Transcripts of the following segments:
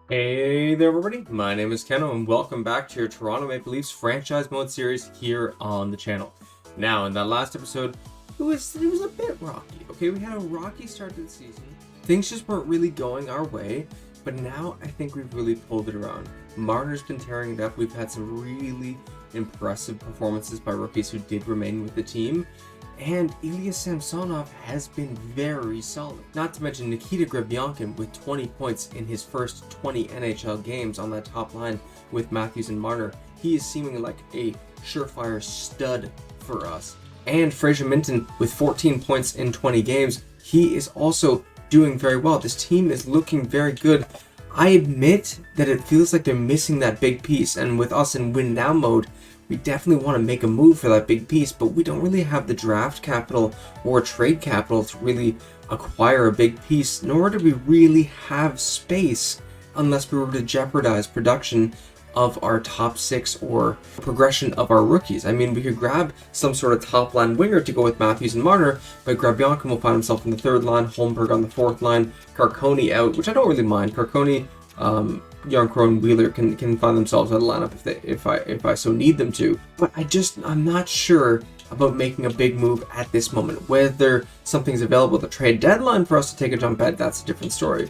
Hey there everybody, my name is Keno and welcome back to your Toronto Maple Leafs franchise mode series here on the channel. Now in that last episode, it was a bit rocky, okay? We had a rocky start to the season. Things just weren't really going our way, but now I think we've really pulled it around. Marner's been tearing it up. We've had some really impressive performances by rookies who did remain with the team. And Ilya Samsonov has been very solid. Not to mention Nikita Grebyankin with 20 points in his first 20 NHL games on that top line with Matthews and Marner. He is seeming like a surefire stud for us. And Fraser Minton with 14 points in 20 games. He is also doing very well. This team is looking very good. I admit that it feels like they're missing that big piece, and with us in win now mode, we definitely want to make a move for that big piece, but we don't really have the draft capital or trade capital to really acquire a big piece, nor do we really have space unless we were to jeopardize production of our top six or progression of our rookies. I mean, we could grab some sort of top line winger to go with Matthews and Marner, but Grebyankin will find himself in the third line, Holmberg on the fourth line, Carcone out, which I don't really mind. Carcone, Yarncrow and Wheeler can find themselves out of the lineup if I so need them to. But I'm not sure about making a big move at this moment. Whether something's available at the trade deadline for us to take a jump at, that's a different story.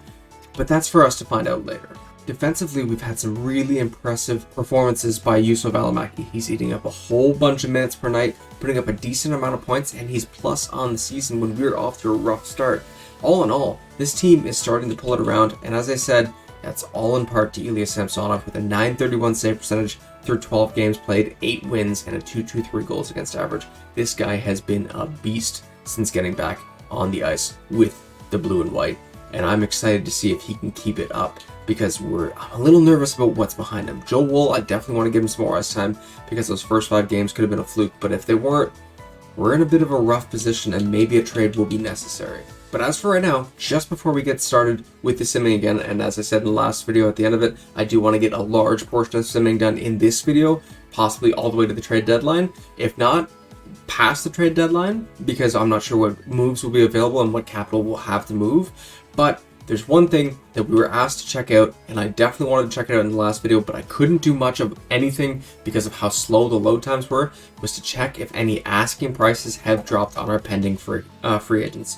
But that's for us to find out later. Defensively, we've had some really impressive performances by Juuso Välimäki. He's eating up a whole bunch of minutes per night, putting up a decent amount of points, and he's plus on the season when we were off to a rough start. All in all, this team is starting to pull it around, and as I said, that's all in part to Ilya Samsonov with a .931 save percentage through 12 games played, 8 wins, and a .223 goals against average. This guy has been a beast since getting back on the ice with the blue and white, and I'm excited to see if he can keep it up because I'm a little nervous about what's behind him. Joe Woll, I definitely want to give him some more ice time because those first 5 games could have been a fluke, but if they weren't, we're in a bit of a rough position and maybe a trade will be necessary. But as for right now, just before we get started with the simming again, and as I said in the last video at the end of it, I do want to get a large portion of simming done in this video, possibly all the way to the trade deadline. If not, past the trade deadline, because I'm not sure what moves will be available and what capital we'll have to move. But there's one thing that we were asked to check out, and I definitely wanted to check it out in the last video, but I couldn't do much of anything because of how slow the load times were, was to check if any asking prices have dropped on our pending free agents.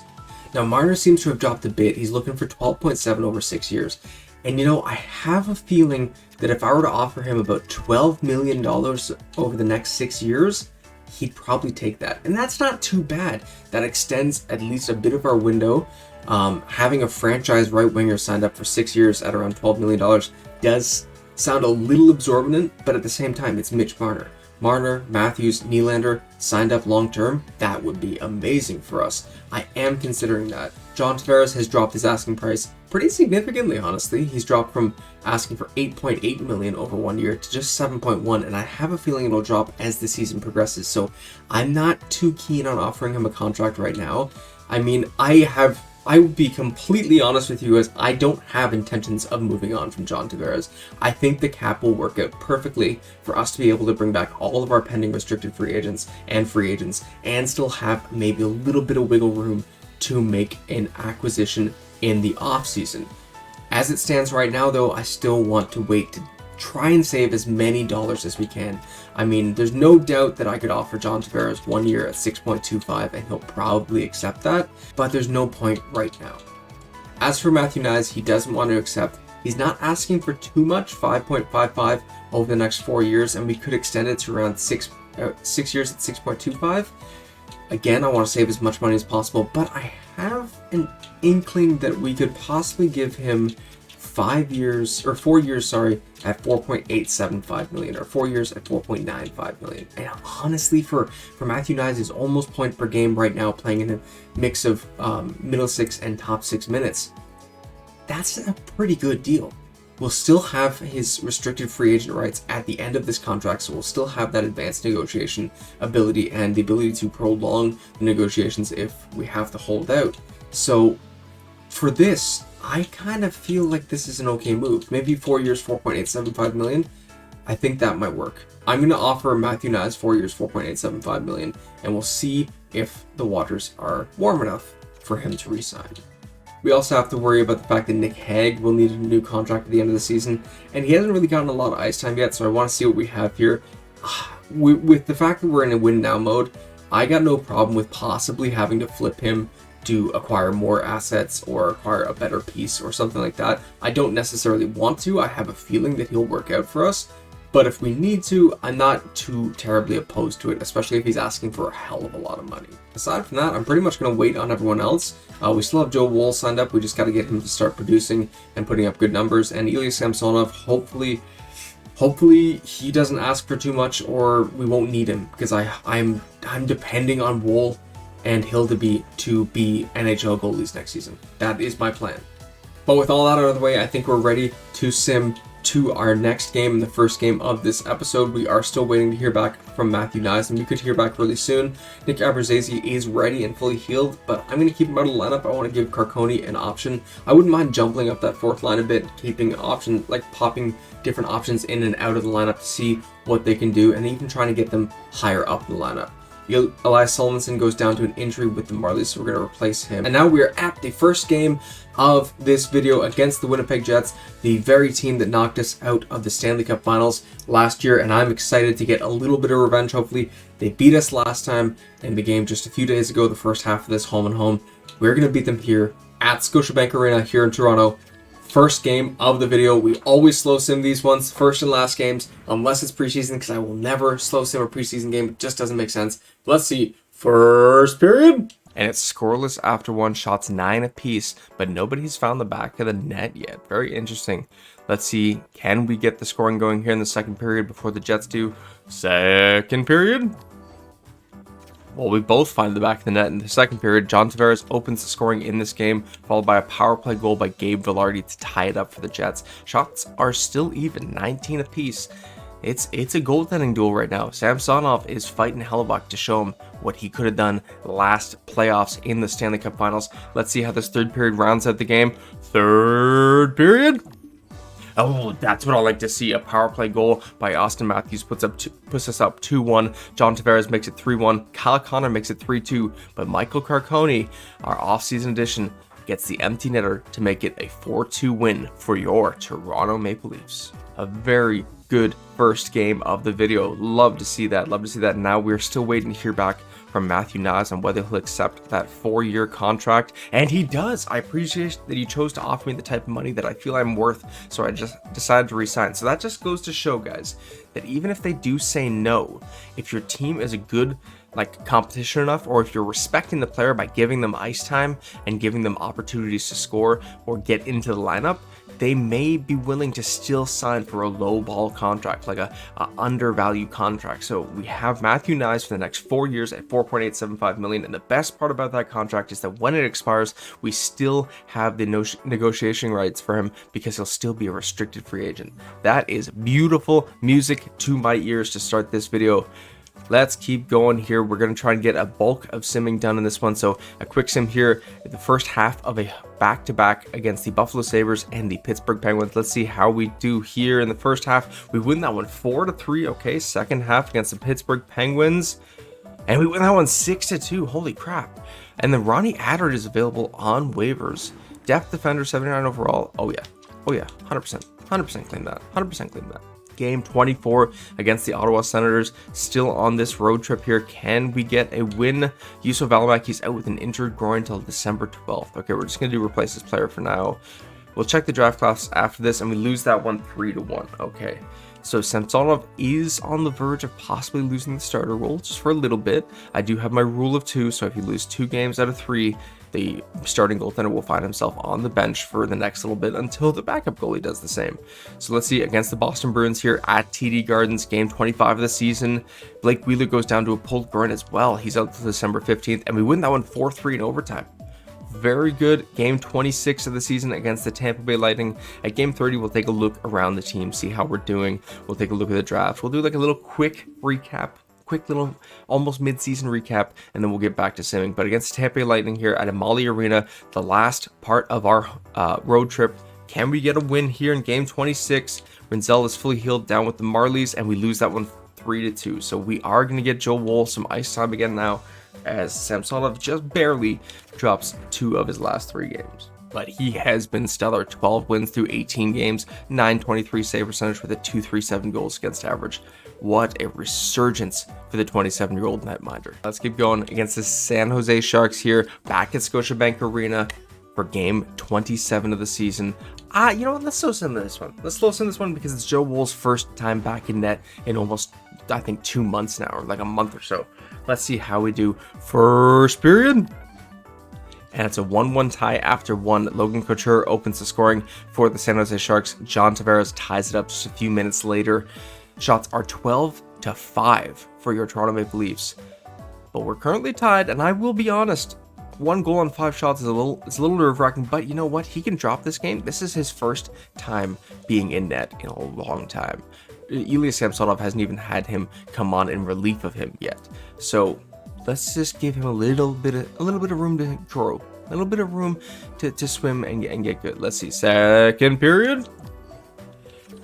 Now, Marner seems to have dropped a bit. He's looking for 12.7 over 6 years. And you know, I have a feeling that if I were to offer him about $12 million over the next 6 years, he'd probably take that. And that's not too bad. That extends at least a bit of our window. Having a franchise right winger signed up for 6 years at around $12 million does sound a little exorbitant, but at the same time, it's Mitch Marner. Marner, Matthews, Nylander signed up long-term, that would be amazing for us. I am considering that. John Tavares has dropped his asking price pretty significantly, honestly. He's dropped from asking for $8.8 million over 1 year to just $7.1, and I have a feeling it'll drop as the season progresses, so I'm not too keen on offering him a contract right now. I mean, I will be completely honest with you as I don't have intentions of moving on from John Tavares. I think the cap will work out perfectly for us to be able to bring back all of our pending restricted free agents and still have maybe a little bit of wiggle room to make an acquisition in the off season. As it stands right now though, I still want to wait to try and save as many dollars as we can. I mean, there's no doubt that I could offer John Tavares 1 year at 6.25 and he'll probably accept that, but there's no point right now. As for Matthew Knies, he doesn't want to accept. He's not asking for too much, 5.55 over the next 4 years, and we could extend it to around 6 years at 6.25. Again, I want to save as much money as possible, but I have an inkling that we could possibly give him 4 years, at 4.875 million, or 4 years at 4.95 million. And honestly, for Matthew Knies, is almost point per game right now, playing in a mix of middle six and top 6 minutes. That's a pretty good deal. We'll still have his restricted free agent rights at the end of this contract, so we'll still have that advanced negotiation ability and the ability to prolong the negotiations if we have to hold out. So for this, I kind of feel like this is an okay move. Maybe 4 years, 4.875 million. I think that might work. I'm going to offer Matthew Knies 4 years, 4.875 million, and we'll see if the waters are warm enough for him to resign. We also have to worry about the fact that Nick Hague will need a new contract at the end of the season, and he hasn't really gotten a lot of ice time yet, so I want to see what we have here. With the fact that we're in a win now mode, I got no problem with possibly having to flip him to acquire more assets or acquire a better piece or something like that. I don't necessarily want to. I have a feeling that he'll work out for us. But if we need to, I'm not too terribly opposed to it, especially if he's asking for a hell of a lot of money. Aside from that, I'm pretty much going to wait on everyone else. We still have Joe Woll signed up. We just got to get him to start producing and putting up good numbers. And Ilya Samsonov, hopefully he doesn't ask for too much, or we won't need him, because I'm depending on Woll and Hildeby to be NHL goalies next season. That is my plan. But with all that out of the way, I think we're ready to sim to our next game, the first game of this episode. We are still waiting to hear back from Matthew Knies, and we could hear back really soon. Nick Abruzzese is ready and fully healed, but I'm going to keep him out of the lineup. I want to give Carconi an option. I wouldn't mind jumping up that fourth line a bit, keeping options, like popping different options in and out of the lineup to see what they can do, and even trying to get them higher up in the lineup. Elias Solomonsson goes down to an injury with the Marlies, so we're going to replace him. And now we are at the first game of this video against the Winnipeg Jets, the very team that knocked us out of the Stanley Cup Finals last year, and I'm excited to get a little bit of revenge. Hopefully, they beat us last time in the game just a few days ago, the first half of this home and home. We're going to beat them here at Scotiabank Arena here in Toronto. First game of the video. We always slow sim these ones, first and last games, unless it's preseason, because I will never slow sim a preseason game. It just doesn't make sense. Let's see. First period. And it's scoreless after one, shots 9 apiece, but nobody's found the back of the net yet. Very interesting. Let's see, can we get the scoring going here in the second period before the Jets do? Second period. Well, we both find the back of the net in the second period. John Tavares opens the scoring in this game, followed by a power play goal by Gabe Vilardi to tie it up for the Jets. Shots are still even, 19 apiece. It's a goaltending duel right now. Samsonov is fighting Hellebuck to show him what he could have done last playoffs in the Stanley Cup Finals. Let's see how this third period rounds out the game. Third period. Oh, that's what I like to see. A power play goal by Austin Matthews puts us up 2-1. John Tavares makes it 3-1. Kyle Connor makes it 3-2. But Michael Carconi, our offseason addition, gets the empty netter to make it a 4-2 win for your Toronto Maple Leafs. A very good first game of the video. Love to see that. Love to see that. Now we're still waiting to hear back from Matthew Knies on whether he'll accept that 4-year contract, and he does. I appreciate that he chose to offer me the type of money that I feel I'm worth, so I just decided to resign. So that just goes to show, guys, that even if they do say no, if your team is a good competition enough, or if you're respecting the player by giving them ice time and giving them opportunities to score or get into the lineup, they may be willing to still sign for a low ball contract, like a undervalued contract. So we have Matthew Knies for the next 4 years at $4.875 million. And the best part about that contract is that when it expires, we still have the negotiation rights for him, because he'll still be a restricted free agent. That is beautiful music to my ears to start this video. Let's keep going here. We're going to try and get a bulk of simming done in this one. So a quick sim here, the first half of a back-to-back against the Buffalo Sabres and the Pittsburgh Penguins. Let's see how we do here in the first half. We win that one 4-3. Okay, second half against the Pittsburgh Penguins, and we win that one 6-2. Holy crap. And then Ronnie Attard is available on waivers. Depth defender, 79 overall. Oh yeah, 100% claim that. 100% claim that. Game 24 against the Ottawa Senators, still on this road trip here. Can we get a win? Juuso Välimäki, he's out with an injured groin until December 12th. Okay, we're just going to do replace this player for now. We'll check the draft class after this, and we lose that one 3-1. Okay, so Samsonov is on the verge of possibly losing the starter role just for a little bit. I do have my rule of 2, so if you lose 2 games out of 3, the starting goaltender will find himself on the bench for the next little bit until the backup goalie does the same. So let's see, against the Boston Bruins here at TD Gardens, game 25 of the season, Blake Wheeler goes down to a pulled groin as well. He's out till December 15th, and we win that one 4-3 in overtime. Very good. Game 26 of the season against the Tampa Bay Lightning. At game 30, we'll take a look around the team, see how we're doing. We'll take a look at the draft. We'll do like a little quick recap, quick little almost mid-season recap, and then we'll get back to simming. But against Tampa Bay Lightning here at Amalie Arena, the last part of our road trip, can we get a win here in game 26? Rinzel is fully healed down with the Marlies, and we lose that one 3-2. So we are going to get Joe Woll some ice time again now, as Samsonov just barely drops 2 of his last 3 games. but he has been stellar. 12 wins through 18 games, 923 save percentage with a 237 goals against average. What a resurgence for the 27-year-old netminder. Let's keep going against the San Jose Sharks here, back at Scotiabank Arena for game 27 of the season. You know what? Let's slow sim this one. Let's slow sim this one because it's Joe Wool's first time back in net in almost, I think, 2 months now, or like a month or so. Let's see how we do. First period. And it's a 1-1 tie after one. Logan Couture opens the scoring for the San Jose Sharks. John Tavares ties it up just a few minutes later. Shots are 12-5 for your Toronto Maple Leafs. But we're currently tied, and I will be honest, 1 goal on 5 shots is a little nerve-wracking, but you know what? He can drop this game. This is his first time being in net in a long time. Ilya Samsonov hasn't even had him come on in relief of him yet. So let's just give him a little bit of room to grow, a little bit of room to swim and get good. Let's see, second period.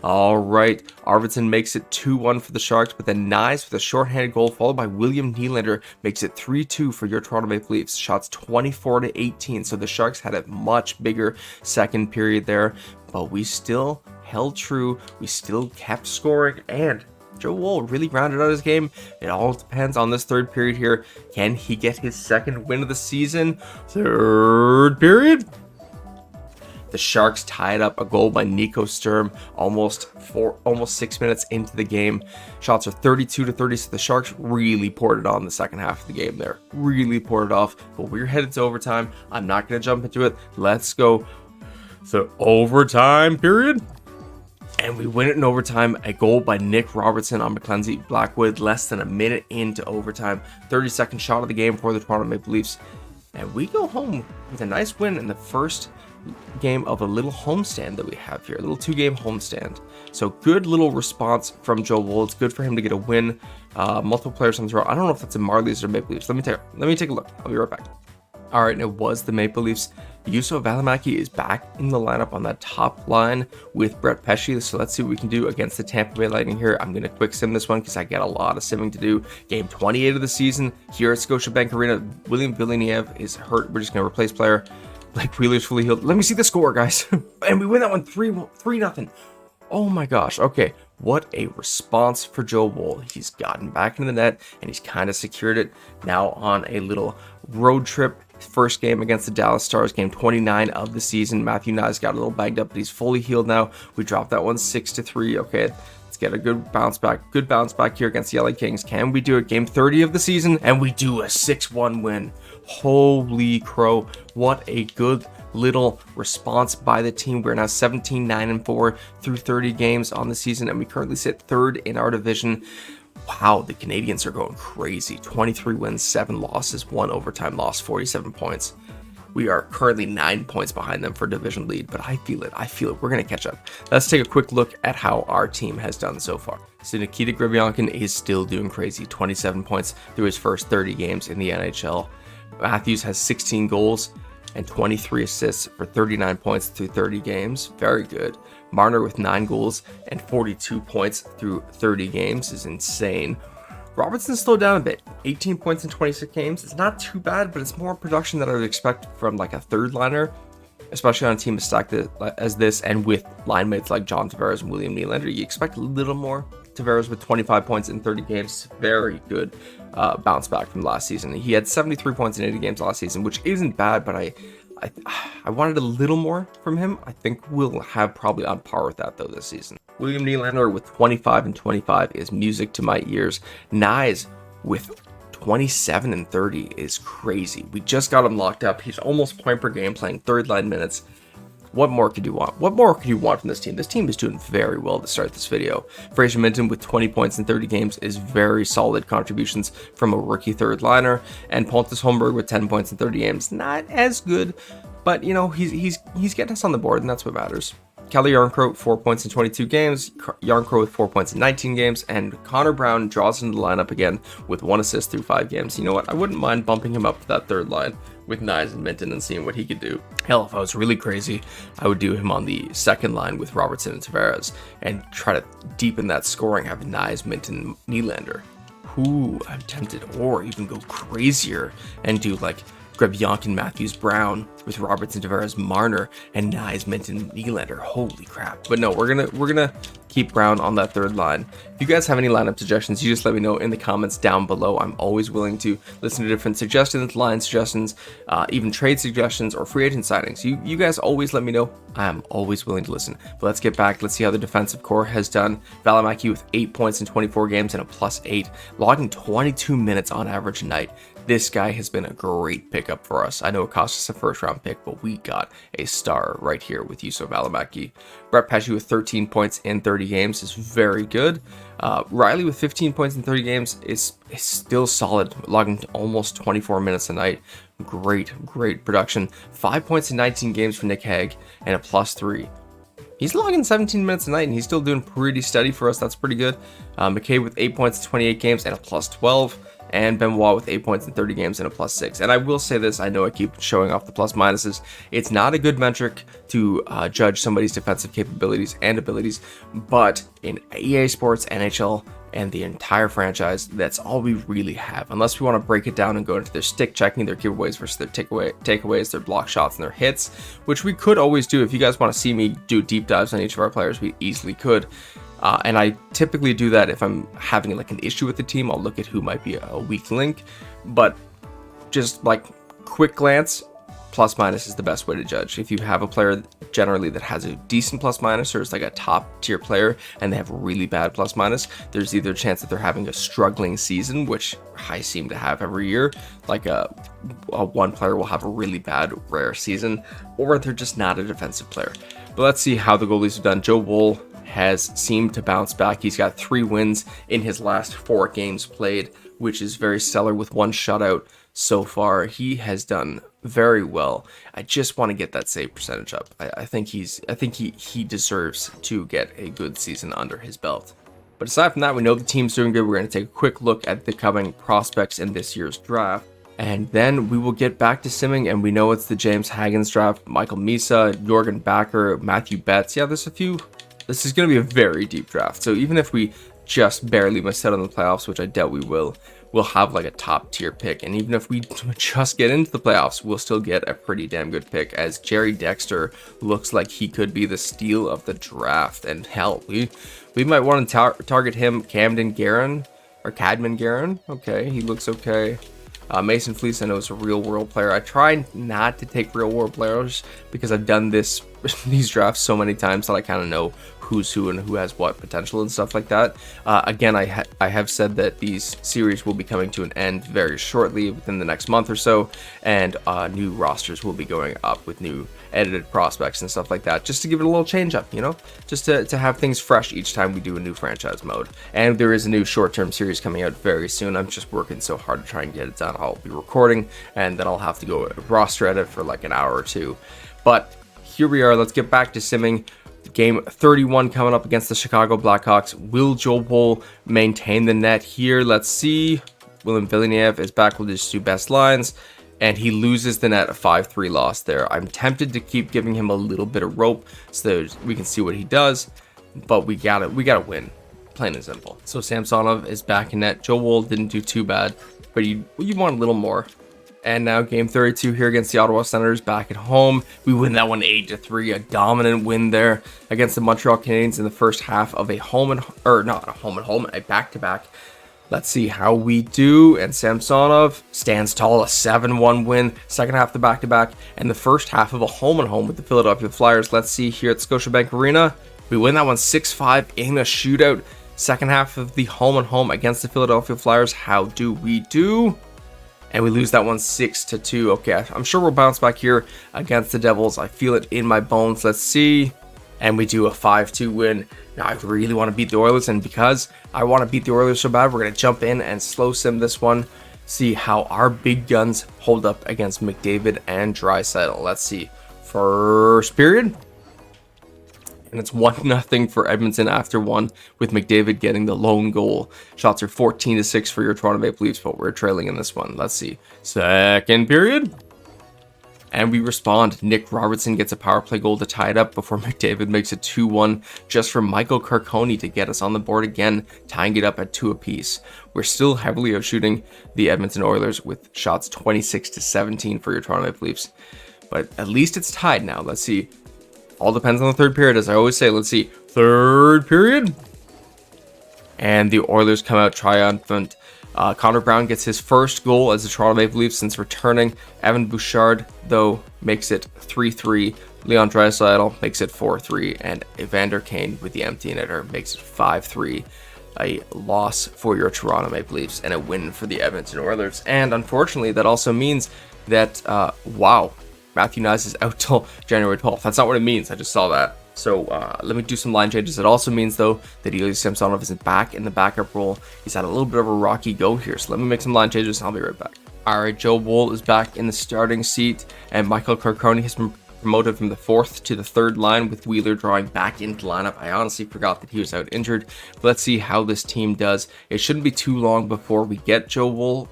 All right, Arvidsson makes it 2-1 for the Sharks, but then Nyes with a shorthanded goal followed by William Nylander makes it 3-2 for your Toronto Maple Leafs. Shots 24-18, so the Sharks had a much bigger second period there, but we still held true. We still kept scoring, and Joe Wool really rounded out his game. It all depends on this third period here. Can he get his second win of the season? Third period. The Sharks tied up a goal by Nico Sturm almost 6 minutes into the game. Shots are 32-30, so the Sharks really poured it on the second half of the game there. Really poured it off, but we're headed to overtime. I'm not going to jump into it. Let's go. So overtime period. And we win it in overtime. A goal by Nick Robertson on Mackenzie Blackwood less than a minute into overtime. 32nd shot of the game for the Toronto Maple Leafs. And we go home with a nice win in the first game of a little homestand that we have here, a little 2-game homestand. So good little response from Joe Wool. It's good for him to get a win. Multiple players on the row. I don't know if that's a Marlies or Maple Leafs. Let me take a look. I'll be right back. All right, and it was the Maple Leafs. Juuso Välimäki is back in the lineup on that top line with Brett Pesce. So let's see what we can do against the Tampa Bay Lightning here. I'm going to quick sim this one because I got a lot of simming to do. Game 28 of the season here at Scotiabank Arena. William Villeneuve is hurt. We're just going to replace player. Blake Wheeler's fully healed. Let me see the score, guys. And we win that one 3-0. Oh my gosh. Okay. What a response for Joe Wool. He's gotten back into the net and he's kind of secured it now on a little road trip. First game against the Dallas Stars, game 29 of the season. Matthew Nyes got a little banged up, but he's fully healed now. We dropped that one 6-3. Okay, let's get a good bounce back. Good bounce back here against the LA Kings. Can we do it? Game 30 of the season, and we do a 6-1 win. Holy crow. What a good little response by the team. We're now 17-9-4 through 30 games on the season, and we currently sit third in our division. Wow, the Canadians are going crazy. 23 wins, 7 losses, 1 overtime loss, 47 points. We are currently 9 points behind them for division lead, but I feel it. We're going to catch up. Let's take a quick look at how our team has done so far. So Nikita Gribyankin is still doing crazy. 27 points through his first 30 games in the NHL. Matthews has 16 goals and 23 assists for 39 points through 30 games. Very good. Marner with 9 goals and 42 points through 30 games is insane. Robertson slowed down a bit. 18 points in 26 games. It's not too bad, but it's more production than I would expect from like a third liner, especially on a team as stacked as this and with line mates like John Tavares and William Nylander. You expect a little more. Tavares with 25 points in 30 games. Very good bounce back from last season. He had 73 points in 80 games last season, which isn't bad, but I wanted a little more from him. I think we'll have probably on par with that though this season. William Nylander with 25 and 25 is music to my ears. Nyes with 27 and 30 is crazy. We just got him locked up. He's almost point per game playing third line minutes. What more could you want? What more could you want from this team? This team is doing very well to start this video. Fraser Minton with 20 points in 30 games is very solid contributions from a rookie third liner. And Pontus Holmberg with 10 points in 30 games, not as good, but you know, he's getting us on the board, and that's what matters. Kelly Yarncrow, 4 points in 22 games. Yarncrow with 4 points in 19 games. And Connor Brown draws into the lineup again with 1 assist through 5 games. You know what? I wouldn't mind bumping him up to that third line with Nyes and Minton and seeing what he could do. Hell, if I was really crazy, I would do him on the second line with Robertson and Tavares and try to deepen that scoring, have Nyes, Minton, Nylander. Ooh, I'm tempted. Or even go crazier and do like Grebyankin, Matthews, Brown, with Robertson, Tavares, Marner, and Nyes, Minton, Nylander. Holy crap. But no, we're gonna keep Brown on that third line. If you guys have any lineup suggestions, you just let me know in the comments down below. I'm always willing to listen to different suggestions, line suggestions, even trade suggestions or free agent signings. You guys always let me know. I'm always willing to listen. But let's get back. Let's see how the defensive core has done. Valimaki with 8 points in 24 games and a +8, logging 22 minutes on average a night. This guy has been a great pickup for us. I know it cost us a first-round pick, but we got a star right here with Juuso Valimaki. Brett Pesce with 13 points in 30 games is very good. Riley with 15 points in 30 games is still solid, logging almost 24 minutes a night. Great production. 5 points in 19 games for Nick Hague and a +3. He's logging 17 minutes a night, and he's still doing pretty steady for us. That's pretty good. McCabe with 8 points in 28 games and a +12. And Benoit with 8 points in 30 games and a +6. And I will say this, I know I keep showing off the plus minuses. It's not a good metric to judge somebody's defensive capabilities and abilities, but in EA Sports NHL and the entire franchise, that's all we really have. Unless we want to break it down and go into their stick checking, their giveaways versus their takeaways, their block shots, and their hits, which we could always do. If you guys want to see me do deep dives on each of our players, we easily could. And I typically do that if I'm having like an issue with the team. I'll look at who might be a weak link, but just like quick glance, plus minus is the best way to judge. If you have a player generally that has a decent plus minus, or it's like a top tier player and they have really bad plus minus, there's either a chance that they're having a struggling season, which I seem to have every year, like a one player will have a really bad rare season, or they're just not a defensive player. But let's see how the goalies have done. Joe Woll has seemed to bounce back. He's got 3 wins in his last 4 games played, which is very stellar with 1 shutout so far. He has done very well. I just want to get that save percentage up. I think he deserves to get a good season under his belt. But aside from that, we know the team's doing good. We're going to take a quick look at the coming prospects in this year's draft. And then we will get back to simming, and we know it's the James Hagens draft. Michael Misa, Jorgen Backer, Matthew Betts. Yeah, there's a few. This is going to be a very deep draft. So even if we just barely miss out on the playoffs, which I doubt we will, we'll have like a top tier pick. And even if we just get into the playoffs, we'll still get a pretty damn good pick, as Jerry Dexter looks like he could be the steal of the draft. And hell, we might want to target him. Cadman Guerin. Okay, he looks okay. Mason Fleece, I know, is a real world player. I try not to take real world players because I've done these drafts so many times that I kind of know who's who and who has what potential and stuff like that. Again, I have said that these series will be coming to an end very shortly, within the next month or so, and new rosters will be going up with new edited prospects and stuff like that, just to give it a little change up, you know, just to have things fresh each time we do a new franchise mode. And there is a new short-term series coming out very soon. I'm just working so hard to try and get it done. I'll be recording, and then I'll have to go roster edit for like an hour or two. But here we are. Let's get back to simming. Game 31 coming up against the Chicago Blackhawks. Will Joe Woll maintain the net here? Let's see. William Villeneuve is back with his 2 best lines, and he loses the net, a 5-3 loss there. I'm tempted to keep giving him a little bit of rope so that we can see what he does, but we gotta win, plain and simple. So Samsonov is back in net. Joe Woll didn't do too bad, but you want a little more. And now game 32 here against the Ottawa Senators back at home. We win that one 8-3, a dominant win there against the Montreal Canadiens in the first half of a back-to-back. Let's see how we do. And Samsonov stands tall, a 7-1 win, second half of the back-to-back, and the first half of a home-and-home with the Philadelphia Flyers. Let's see here at Scotiabank Arena. We win that one 6-5 in a shootout. Second half of the home-and-home against the Philadelphia Flyers. How do we do? And we lose that one 6-2. Okay, I'm sure we'll bounce back here against the Devils. I feel it in my bones. Let's see. And we do a 5-2 win. Now, I really want to beat the Oilers, and because I want to beat the Oilers so bad, we're going to jump in and slow sim this one. See how our big guns hold up against McDavid and Draisaitl. Let's see. First period. And it's 1-0 for Edmonton after 1, with McDavid getting the lone goal. Shots are 14-6 for your Toronto Maple Leafs, but we're trailing in this one. Let's see. Second period. And we respond. Nick Robertson gets a power play goal to tie it up before McDavid makes it 2-1 just for Michael Carcone to get us on the board again, tying it up at 2 apiece. We're still heavily outshooting the Edmonton Oilers with shots 26-17 for your Toronto Maple Leafs. But at least it's tied now. Let's see. All depends on the third period, as I always say. Let's see. Third period. And the Oilers come out triumphant. Connor Brown gets his first goal as the Toronto Maple Leafs since returning. Evan Bouchard, though, makes it 3-3. Leon Draisaitl makes it 4-3. And Evander Kane with the empty netter makes it 5-3. A loss for your Toronto Maple Leafs and a win for the Edmonton Oilers. And unfortunately, that also means that, wow, Matthew Knies is out till January 12th. That's not what it means. I just saw that. So let me do some line changes. It also means, though, that Ilya Samsonov isn't back in the backup role. He's had a little bit of a rocky go here. So let me make some line changes and I'll be right back. All right, Joe Woll is back in the starting seat, and Michael Carcone has been promoted from the 4th to the 3rd line, with Wheeler drawing back into the lineup. I honestly forgot that he was out injured. But let's see how this team does. It shouldn't be too long before we get before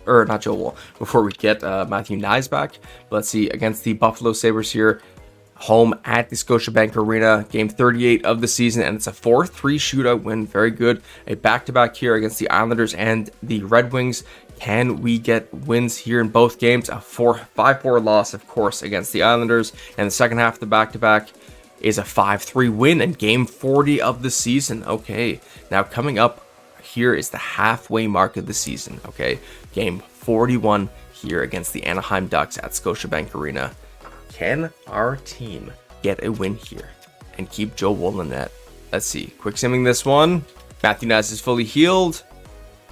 we get Matthew Knies back. But let's see, against the Buffalo Sabres here, home at the Scotiabank Arena, game 38 of the season, and it's a 4-3 shootout win. Very good. A back-to-back here against the Islanders and the Red Wings. Can we get wins here in both games? A 5-4 loss, of course, against the Islanders, and the second half of the back-to-back is a 5-3 win in game 40 of the season. Okay, now coming up here is the halfway mark of the season. Okay, game 41 here against the Anaheim Ducks at Scotiabank Arena. Can our team get a win here and keep Joe Woll in net? Let's see. Quick simming this one. Matthew Knies is fully healed.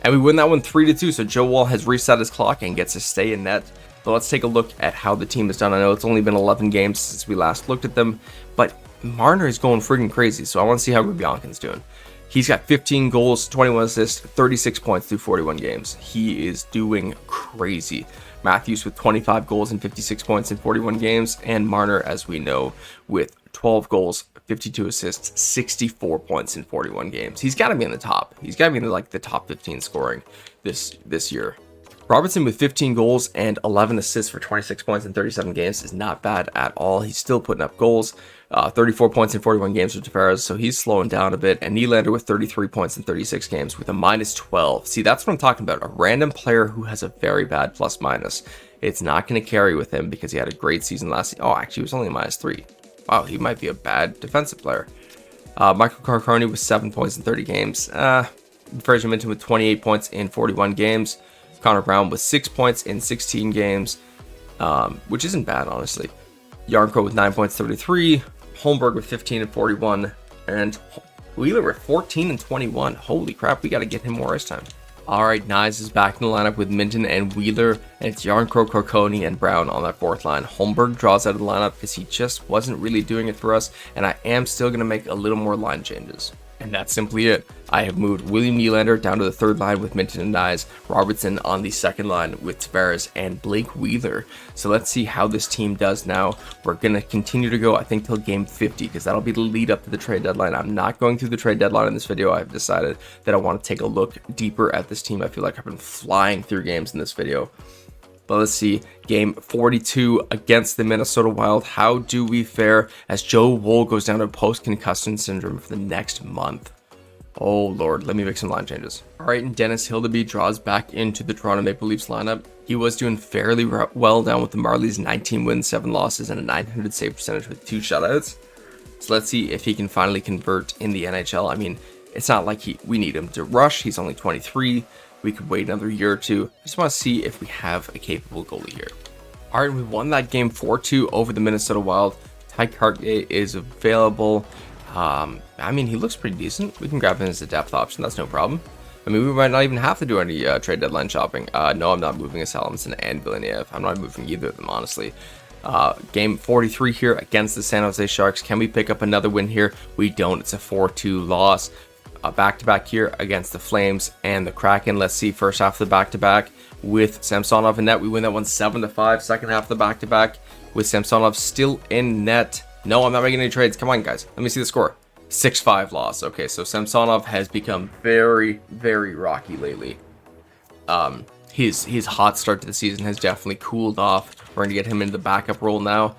And we win that one 3-2. So Joe Woll has reset his clock and gets to stay in net. But let's take a look at how the team has done. I know it's only been 11 games since we last looked at them, but Marner is going freaking crazy. So I want to see how Grubyankin's doing. He's got 15 goals, 21 assists, 36 points through 41 games. He is doing crazy. Matthews with 25 goals and 56 points in 41 games, and Marner, as we know, with 12 goals, 52 assists, 64 points in 41 games. He's got to be in the top. He's got to be in the top 15 scoring this year. Robertson with 15 goals and 11 assists for 26 points in 37 games is not bad at all. He's still putting up goals. 34 points in 41 games with Tavares, so he's slowing down a bit. And Nylander with 33 points in 36 games with a -12. See, that's what I'm talking about. A random player who has a very bad plus-minus. It's not going to carry with him because he had a great season last season. Oh, actually, he was only -3. Wow, he might be a bad defensive player. Michael Carcone with 7 points in 30 games. Fraser Minton with 28 points in 41 games. Connor Brown with 6 points in 16 games, which isn't bad, honestly. Yarncrow with 9 points, 33. Holmberg with 15 and 41. And Wheeler with 14 and 21. Holy crap, we got to get him more ice time. All right, Knies is back in the lineup with Minton and Wheeler, and it's Yarncrow, Carcone, and Brown on that 4th line. Holmberg draws out of the lineup because he just wasn't really doing it for us, and I am still going to make a little more line changes. And that's simply it. I have moved William Nylander down to the 3rd line with Minton and Knies, Robertson on the 2nd line with Tavares and Blake Wheeler. So let's see how this team does now. We're going to continue to go, I think, till game 50, because that'll be the lead up to the trade deadline. I'm not going through the trade deadline in this video. I've decided that I want to take a look deeper at this team. I feel like I've been flying through games in this video. But let's see, game 42 against the Minnesota Wild. How do we fare as Joe Woll goes down to post-concussion syndrome for the next month? Oh, Lord, let me make some line changes. All right, and Dennis Hildeby draws back into the Toronto Maple Leafs lineup. He was doing fairly well down with the Marlies, 19 wins, 7 losses, and a 900 save percentage with 2 shutouts. So let's see if he can finally convert in the NHL. I mean, it's not like we need him to rush. He's only 23. We could wait another year or two. I just want to see if we have a capable goalie here. All right, we won that game 4-2 over the Minnesota Wild. Ty Cartier is available. I mean, he looks pretty decent. We can grab him as a depth option. That's no problem. I mean, we might not even have to do any trade deadline shopping. No, I'm not moving Salamson and Villeneuve. I'm not moving either of them, honestly. Game 43 here against the San Jose Sharks. Can we pick up another win here? We don't. It's a 4-2 loss. Back-to-back here against the Flames and the Kraken. Let's see, first half of the back-to-back with Samsonov in net. We win that one 7-5. Second half of the back-to-back with Samsonov still in net. No, I'm not making any trades. Come on, guys. Let me see the score. 6-5 loss. Okay, so Samsonov has become very, very rocky lately. His hot start to the season has definitely cooled off. We're going to get him into the backup role now.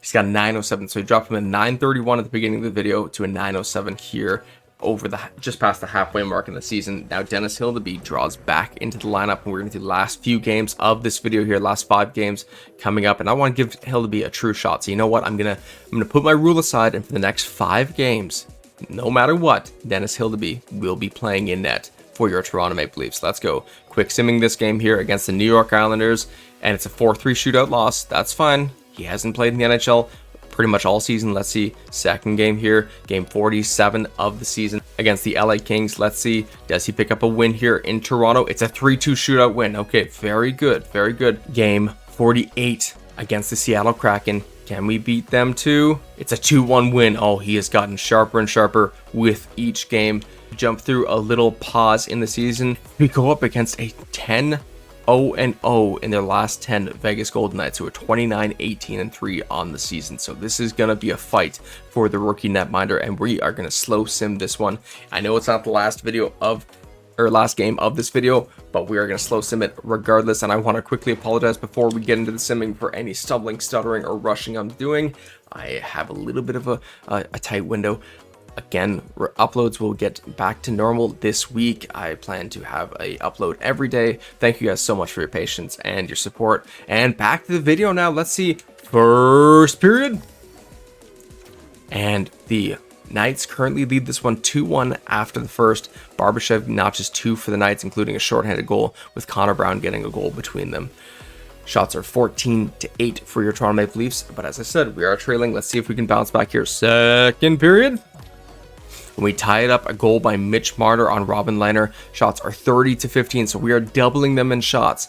He's got a 907, so he dropped him a 931 at the beginning of the video to a 907 here over the just past the halfway mark in the season. Now Dennis Hildeby draws back into the lineup, and we're going to do the last few games of this video here, last 5 games coming up, and I want to give Hildeby a true shot. So you know what, I'm gonna put my rule aside, and for the next 5 games, no matter what, Dennis Hildeby will be playing in net for your Toronto Maple Leafs. Let's go. Quick simming this game here against the New York Islanders, and it's a 4-3 shootout loss. That's fine. He hasn't played in the NHL pretty much all season. Let's see, second game here, game 47 of the season against the LA Kings. Let's see, does he pick up a win here in Toronto? It's a 3-2 shootout win. Okay, very good, very good. Game 48 against the Seattle Kraken. Can we beat them too? It's a 2-1 win. Oh, he has gotten sharper and sharper with each game. Jump through a little pause in the season. We go up against a 10-0-0 in their last 10 Vegas Golden Knights, who are 29-18-3 on the season. So this is going to be a fight for the rookie netminder, and we are going to slow sim this one. I know it's not the last game of this video, but we are going to slow sim it regardless. And I want to quickly apologize before we get into the simming for any stumbling, stuttering, or rushing I'm doing. I have a little bit of a tight window. Again, uploads will get back to normal this week. I plan to have a upload every day. Thank you guys so much for your patience and your support. And back to the video now. Let's see, first period. And the Knights currently lead this one 2-1 after the first. Barbashev notches 2 for the Knights, including a shorthanded goal, with Connor Brown getting a goal between them. Shots are 14-8 for your Toronto Maple Leafs, but as I said, we are trailing. Let's see if we can bounce back here. Second period. We tie it up, a goal by Mitch Marner on Robin Lehner. Shots are 30-15, so we are doubling them in shots.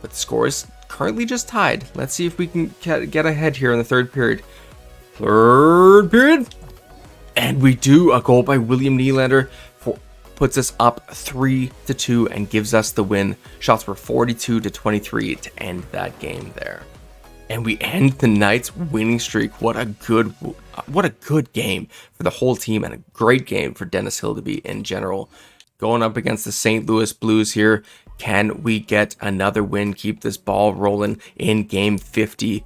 But the score is currently just tied. Let's see if we can get ahead here in the third period. Third period. And we do. A goal by William Nylander puts us up 3-2 and gives us the win. Shots were 42-23 to end that game there. And we end the Knights winning streak. What a good game for the whole team, and a great game for Dennis Hildeby in general. Going up against the St. Louis Blues here. Can we get another win? Keep this ball rolling in game 50.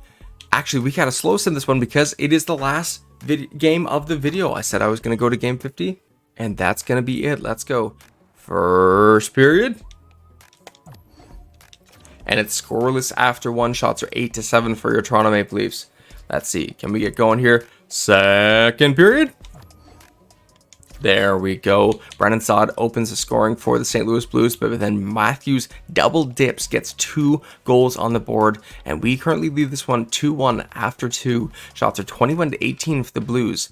Actually, we got to slow sim this one because it is the last game of the video. I said I was going to go to game 50, and that's going to be it. Let's go. First period. And it's scoreless after one. Shots are 8-7 for your Toronto Maple Leafs. Let's see. Can we get going here? Second period. There we go. Brennan Saad opens the scoring for the St. Louis Blues, but then Matthews double dips, gets 2 goals on the board, and we currently lead this one 2-1 after 2. Shots are 21-18 for the Blues.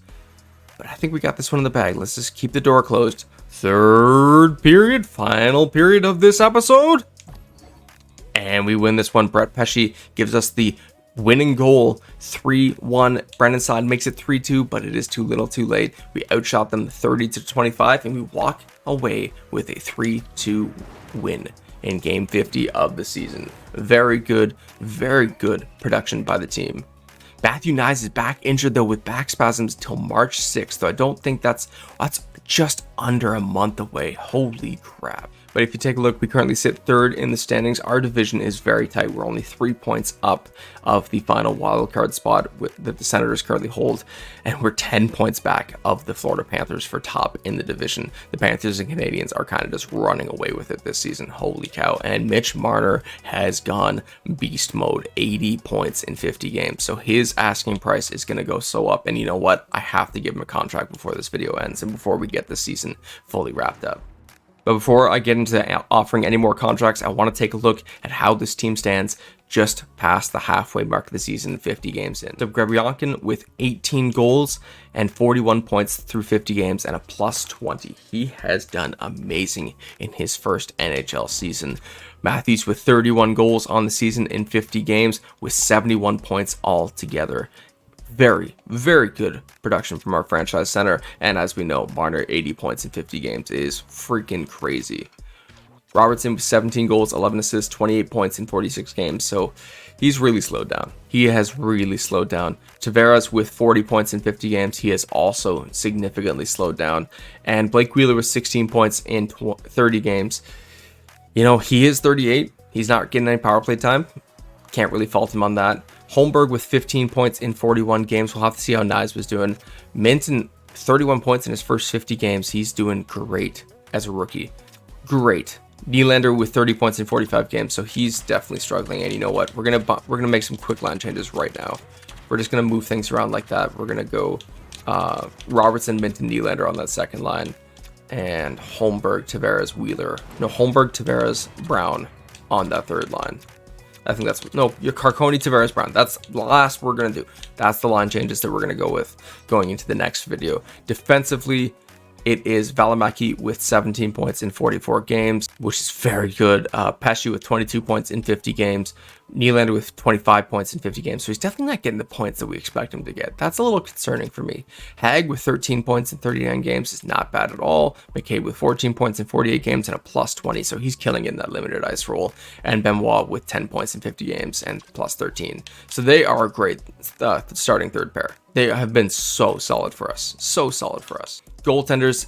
But I think we got this one in the bag. Let's just keep the door closed. Third period. Final period of this episode. And we win this one. Brett Pesce gives us the winning goal, 3-1. Brendan Saad makes it 3-2, but it is too little too late. We outshot them 30-25, and we walk away with a 3-2 win in game 50 of the season. Very good production by the team. Matthew Knies is back injured though with back spasms till March 6th, so I don't think that's just under a month away. Holy crap. But if you take a look, we currently sit third in the standings. Our division is very tight. We're only 3 points up of the final wildcard spot that the Senators currently hold, and we're 10 points back of the Florida Panthers for top in the division. The Panthers and Canadians are kind of just running away with it this season. Holy cow. And Mitch Marner has gone beast mode, 80 points in 50 games. So his asking price is going to go so up. And you know what? I have to give him a contract before this video ends and before we get the season fully wrapped up. But before I get into offering any more contracts, I want to take a look at how this team stands just past the halfway mark of the season, 50 games in. So Grebyankin with 18 goals and 41 points through 50 games and a plus 20. He has done amazing in his first NHL season. Matthews with 31 goals on the season in 50 games with 71 points altogether. Very good production from our franchise center. And as we know, Marner 80 points in 50 games is freaking crazy. Robertson with 17 goals, 11 assists, 28 points in 46 games. So he's really slowed down. He has really slowed down. Tavares with 40 points in 50 games. He has also significantly slowed down. And Blake Wheeler with 16 points in 30 games. You know, he is 38. He's not getting any power play time. Can't really fault him on that. Holmberg with 15 points in 41 games. We'll have to see how Nyes was doing. Minton, 31 points in his first 50 games. He's doing great as a rookie. Great. Nylander with 30 points in 45 games, so he's definitely struggling. And you know what? We're gonna make some quick line changes right now. We're just gonna move things around like that. We're gonna go Robertson, Minton, Nylander on that second line, and Holmberg, Tavares, Wheeler. No, Holmberg, Tavares, Brown on that third line. I think that's no. Your Carcone, Tavares, Brown. That's the last we're gonna do. That's the line changes that we're gonna go with going into the next video. Defensively, it is Valimaki with 17 points in 44 games, which is very good. Pesci with 22 points in 50 games. Nylander with 25 points in 50 games. So he's definitely not getting the points that we expect him to get. That's a little concerning for me. Hag with 13 points in 39 games is not bad at all. McCabe with 14 points in 48 games and a plus 20. So he's killing in that limited ice role. And Benoit with 10 points in 50 games and plus 13. So they are a great starting third pair. They have been so solid for us. So solid for us. Goaltenders,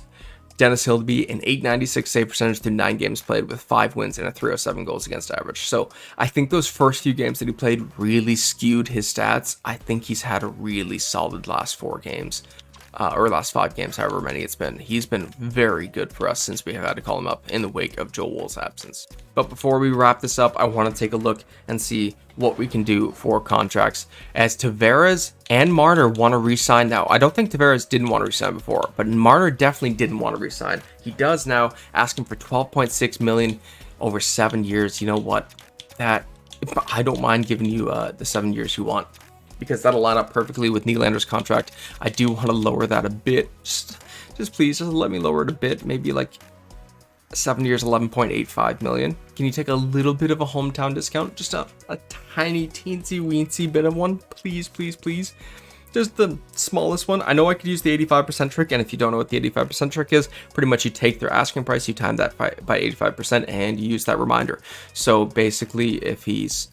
Dennis Hildeby, an 896 save percentage through 9 games played with 5 wins and a 307 goals against average. So I think those first few games that he played really skewed his stats. I think he's had a really solid last 4 games. Or last 5 games, however many it's been. He's been very good for us since we have had to call him up in the wake of Joe Wool's absence. But before we wrap this up, I want to take a look and see what we can do for contracts, as Tavares and Marner want to re-sign now. I don't think Tavares didn't want to re-sign before, but Marner definitely didn't want to re-sign. He does now, asking for $12.6 million over 7 years. You know what? That I don't mind giving you the 7 years you want, because that'll line up perfectly with Nylander's contract. I do want to lower that a bit. Just please, just let me lower it a bit. Maybe like 7 years, 11.85 million. Can you take a little bit of a hometown discount? Just a tiny, teensy, weensy bit of one. Please, please, please. Just the smallest one. I know I could use the 85% trick, and if you don't know what the 85% trick is, pretty much you take their asking price, you time that by 85%, and you use that reminder. So basically, if he's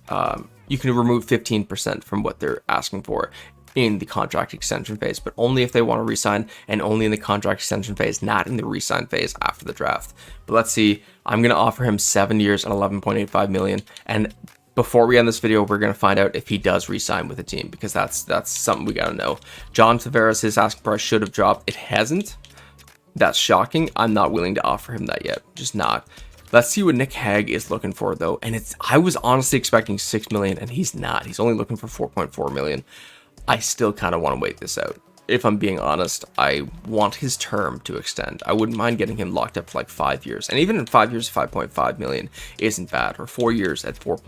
you can remove 15% from what they're asking for in the contract extension phase, but only if they want to resign, and only in the contract extension phase, not in the resign phase after the draft. But let's see, I'm going to offer him 7 years and 11.85 million. And before we end this video, we're going to find out if he does resign with the team, because that's something we got to know. John Tavares, his asking price should have dropped. It hasn't. That's shocking. I'm not willing to offer him that yet. Just not. Let's see what Nick Hag is looking for, though. And I was honestly expecting 6 million, and he's not. He's only looking for 4.4 million. I still kind of want to wait this out. If I'm being honest, I want his term to extend. I wouldn't mind getting him locked up for like 5 years. And even in 5 years, 5.5 million isn't bad. Or 4 years at 4.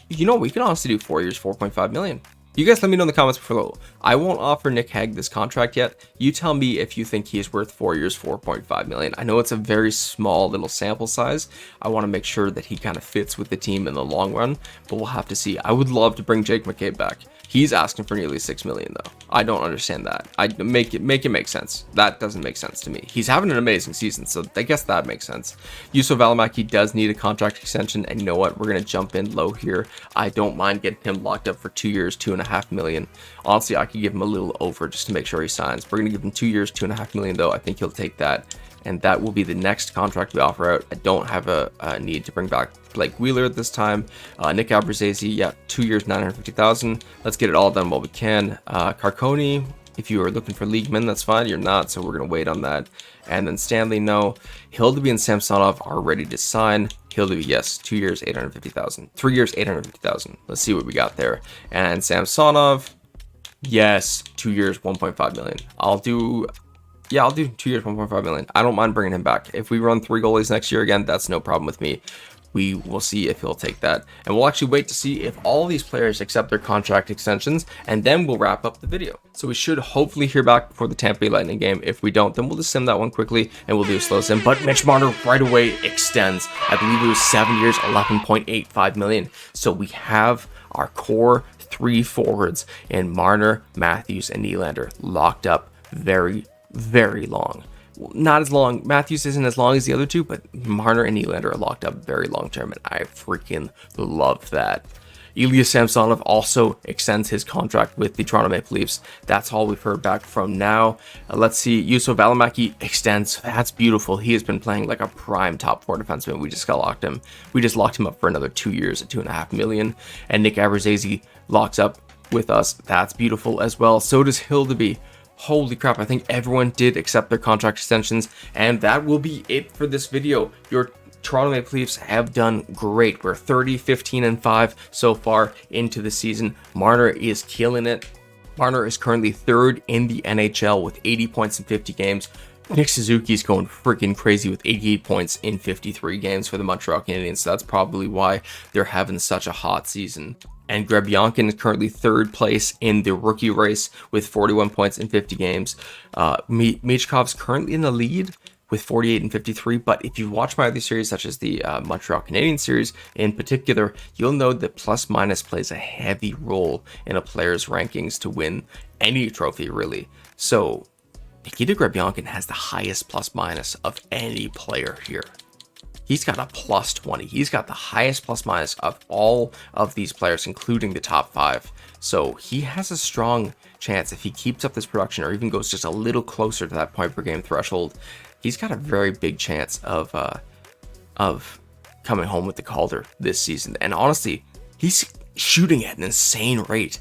You know, we can honestly do 4 years, 4.5 million. You guys let me know in the comments below. I won't offer Nick Hag this contract yet. You tell me if you think he's worth 4 years, 4.5 million. I know it's a very small little sample size. I want to make sure that he kind of fits with the team in the long run, but we'll have to see. I would love to bring Jake McCabe back. He's asking for nearly 6 million though. I don't understand that. I make it make sense. That doesn't make sense to me. He's having an amazing season, so I guess that makes sense. Juuso Valimaki does need a contract extension, and you know what? We're gonna jump in low here. I don't mind getting him locked up for 2 years, 2.5 million. Honestly, I could give him a little over just to make sure he signs. We're gonna give him 2 years, 2.5 million though. I think he'll take that, and that will be the next contract we offer out. I don't have a need to bring back Blake Wheeler at this time. Nick Abruzzese, yeah, 2 years, 950,000. Let's get it all done while we can. Carcone, if you are looking for league min, that's fine. You're not, so we're gonna wait on that. And then Stanley, no. Hildeby and Samsonov are ready to sign. Hildeby, yes, 2 years, 850,000. 3 years, 850,000. Let's see what we got there. And Samsonov, yes, 2 years, 1.5 million. I'll do 2 years, 1.5 million. I don't mind bringing him back. If we run 3 goalies next year again, that's no problem with me. We will see if he'll take that. And we'll actually wait to see if all these players accept their contract extensions, and then we'll wrap up the video. So we should hopefully hear back before the Tampa Bay Lightning game. If we don't, then we'll just sim that one quickly, and we'll do a slow sim. But Mitch Marner right away extends. I believe it was 7 years, 11.85 million. So we have our core 3 forwards in Marner, Matthews, and Nylander locked up very, very long. Not as long. Matthews isn't as long as the other two, but Marner and Nylander are locked up very long term, and I freaking love that. Ilya Samsonov also extends his contract with the Toronto Maple Leafs. That's all we've heard back from now. Let's see. Juuso Välimäki extends. That's beautiful. He has been playing like a prime top 4 defenseman. We just locked him up for another 2 years at $2.5 million. And Nick Abruzzese locks up with us. That's beautiful as well. So does Hildeby. Holy crap, I think everyone did accept their contract extensions, and that will be it for this video. Your Toronto Maple Leafs have done great. We're 30, 15, and 5 so far into the season. Marner is killing it. Marner is currently 3rd in the NHL with 80 points in 50 games. Nick Suzuki's going freaking crazy with 88 points in 53 games for the Montreal Canadiens, so that's probably why they're having such a hot season. And Grebyankin is currently 3rd place in the rookie race with 41 points in 50 games. Michkov's currently in the lead with 48 and 53, but if you watch my other series, such as the Montreal Canadiens series in particular, you'll know that plus minus plays a heavy role in a player's rankings to win any trophy, really. So Nikita Grebyankin has the highest plus minus of any player here. He's got a plus 20. He's got the highest plus minus of all of these players, including the top 5. So he has a strong chance, if he keeps up this production or even goes just a little closer to that point per game threshold, he's got a very big chance of coming home with the Calder this season. And honestly, he's shooting at an insane rate.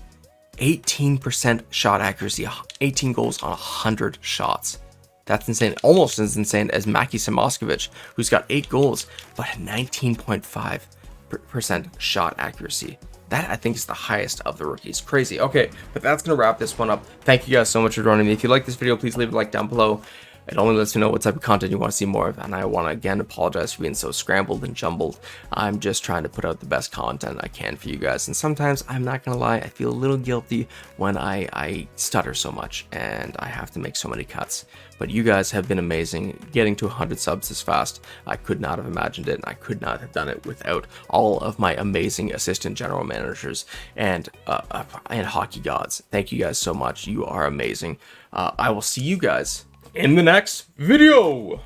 18% shot accuracy, 18 goals on 100 shots. That's insane. Almost as insane as Maki Samoskevich, who's got 8 goals, but 19.5% shot accuracy. That, I think, is the highest of the rookies. Crazy. Okay, but that's going to wrap this one up. Thank you guys so much for joining me. If you like this video, please leave a like down below. It only lets me know what type of content you want to see more of, and I want to again apologize for being so scrambled and jumbled. I'm just trying to put out the best content I can for you guys, and sometimes, I'm not gonna lie, I feel a little guilty when I stutter so much and I have to make so many cuts. But you guys have been amazing. Getting to 100 subs this fast, I could not have imagined it, and I could not have done it without all of my amazing assistant general managers and hockey gods. Thank you guys so much. You are amazing. I will see you guys in the next video.